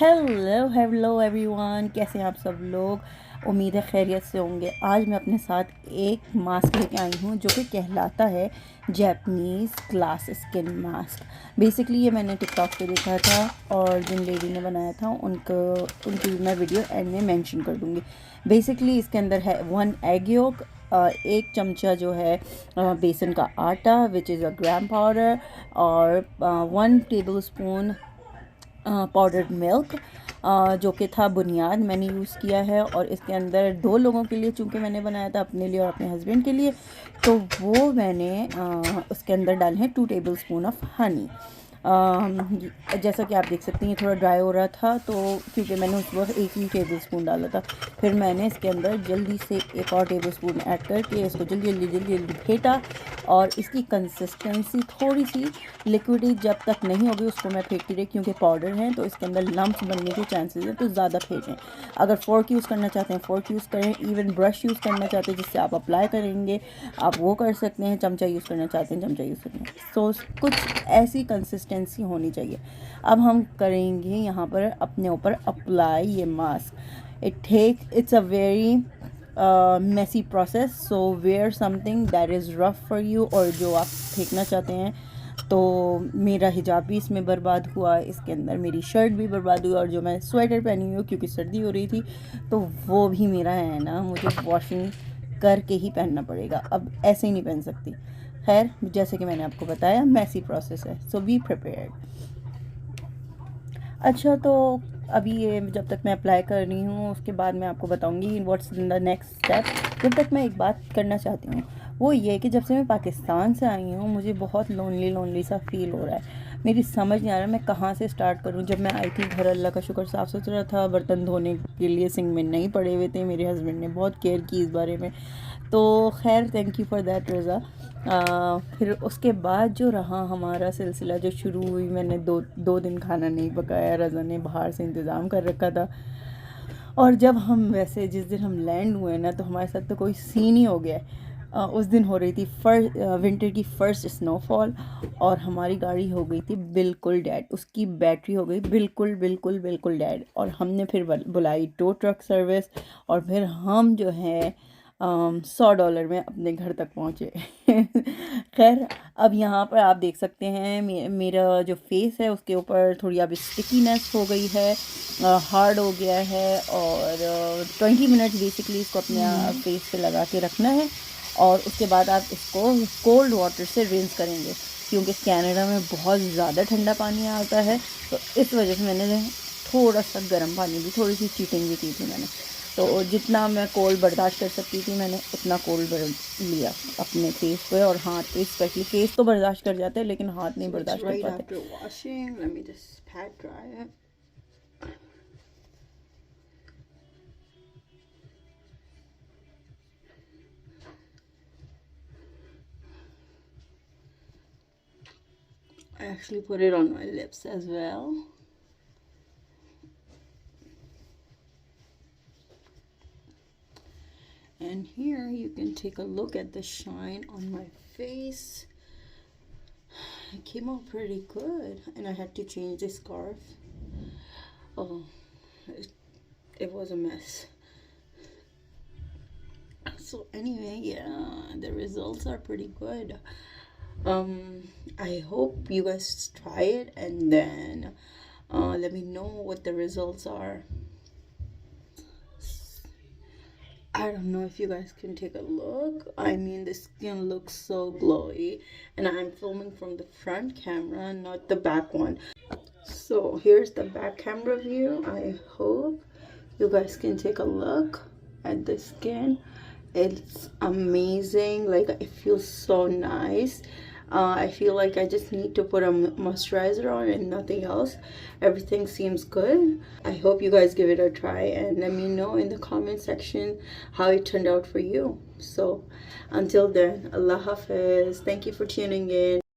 Hello hello everyone, कैसे हैं आप सब लोग। उम्मीद है खैरियत से होंगे। आज मैं अपने साथ एक मास्क लेके आई हूँ जो कि कहलाता है Japanese glass skin mask. Basically ये मैंने टिकटॉक पे देखा था और जिन लेडी ने बनाया था उनकी मैं वीडियो एंड में मेंशन कर दूँगी। बेसिकली इसके अंदर है 1 एग योक, एक चमचा जो है बेसन का आटा which is a gram powder, और 1 टेबल स्पून पाउडर्ड मिल्क जो कि था बुनियाद मैंने यूज़ किया है। और इसके अंदर 2 लोगों के लिए, चूँकि मैंने बनाया था अपने लिए और अपने हस्बैंड के लिए, तो वो मैंने उसके अंदर डाले हैं 2 टेबल स्पून ऑफ हनी। जैसा कि आप देख सकते हैं ये थोड़ा ड्राई हो रहा था, तो क्योंकि मैंने उस वक्त 1 ही टेबल स्पून डाला था, फिर मैंने इसके अंदर जल्दी से एक और टेबल स्पून ऐड करके इसको जल्दी जल्दी जल्दी जल्दी फेंटा। और इसकी कंसिस्टेंसी थोड़ी सी लिक्विडी जब तक नहीं होगी उसको मैं फेंकती रही, क्योंकि पाउडर है तो इसके अंदर लम्प्स बनने के चांसेस हैं, तो ज़्यादा फेंटें। अगर फोर्क यूज़ करना चाहते हैं फोर्क यूज़ करें, इवन ब्रश यूज़ करना चाहते हैं जिससे आप अप्लाई करेंगे आप वो कर सकते हैं, चमचा यूज़ करना चाहते हैं चमचा यूज़ सकते हैं। सो कुछ ऐसी कंसिस्टेंसी होनी चाहिए। अब हम करेंगे यहाँ पर अपने ऊपर अप्लाई ये mask. It's a very messy process, so wear something that is rough for you. और जो आप फेंकना चाहते हैं, तो मेरा हिजाब भी इसमें बर्बाद हुआ, इसके अंदर मेरी शर्ट भी बर्बाद हुई, और जो मैं स्वेटर पहनी हुई हूँ क्योंकि सर्दी हो रही थी, तो वो भी मेरा है ना, मुझे वॉशिंग करके ही पहनना पड़ेगा, अब ऐसे ही नहीं पहन सकती। खैर, जैसे कि मैंने आपको बताया मैसी प्रोसेस है, सो बी प्रिपेयर्ड। अच्छा, तो अभी ये जब तक मैं अप्लाई कर रही हूँ उसके बाद मैं आपको बताऊँगी what's in the next step. जब तक मैं एक बात करना चाहती हूँ वो ये कि जब से मैं पाकिस्तान से आई हूँ मुझे बहुत लोनली सा फील हो रहा है। मेरी समझ नहीं आ रहा मैं कहाँ से स्टार्ट करूँ। जब मैं आई थी घर, अल्लाह का शुक्र, साफ़ सुथरा था, बर्तन धोने के लिए सिंक में नहीं पड़े हुए थे। मेरे हस्बैंड ने बहुत केयर की इस बारे में, तो खैर थैंक यू फॉर दैट रज़ा। फिर उसके बाद जो रहा हमारा सिलसिला, जो शुरू हुई, मैंने दो दिन खाना नहीं पकाया, रज़ा ने बाहर से इंतज़ाम कर रखा था। और जब हम वैसे जिस दिन हम लैंड हुए ना, तो हमारे साथ तो कोई सीन ही हो गया। उस दिन हो रही थी विंटर की फ़र्स्ट स्नोफॉल, और हमारी गाड़ी हो गई थी बिल्कुल डेड। उसकी बैटरी हो गई बिल्कुल बिल्कुल बिल्कुल डेड। और हमने फिर बुलाई टो ट्रक सर्विस, और फिर हम जो है $100 में अपने घर तक पहुँचे। खैर, अब यहाँ पर आप देख सकते हैं मेरा जो फेस है उसके ऊपर थोड़ी अब स्टिकीनेस हो गई है, हार्ड हो गया है। और 20 मिनट बेसिकली इसको अपने फेस पे लगा के रखना है, और उसके बाद आप इसको कोल्ड वाटर से रिंस करेंगे, क्योंकि कनाडा में बहुत ज़्यादा ठंडा पानी आता है। तो इस वजह से मैंने थोड़ा सा गर्म पानी भी, थोड़ी सी चीटिंग भी की थी मैंने। तो जितना मैं कोल्ड बर्दाश्त कर सकती थी मैंने उतना कोल्ड लिया अपने फेस पे और हाथ पे। स्पेशली फेस तो बर्दाश्त कर जाते हैं लेकिन हाथ नहीं बर्दाश्त कर पाते। I actually put it on my lips as well. And here you can take a look at the shine on my face. It came out pretty good, and I had to change the scarf. Oh, it was a mess. So anyway, yeah, the results are pretty good. I hope you guys try it and then let me know what the results are. I don't know if you guys can take a look. I mean, the skin looks so glowy, and I'm filming from the front camera, not the back one. So here's the back camera view. I hope you guys can take a look at the skin. It's amazing. Like, it feels so nice. I feel like I just need to put a moisturizer on and nothing else. Everything seems good. I hope you guys give it a try and let me know in the comment section how it turned out for you. So until then, Allah Hafiz. Thank you for tuning in.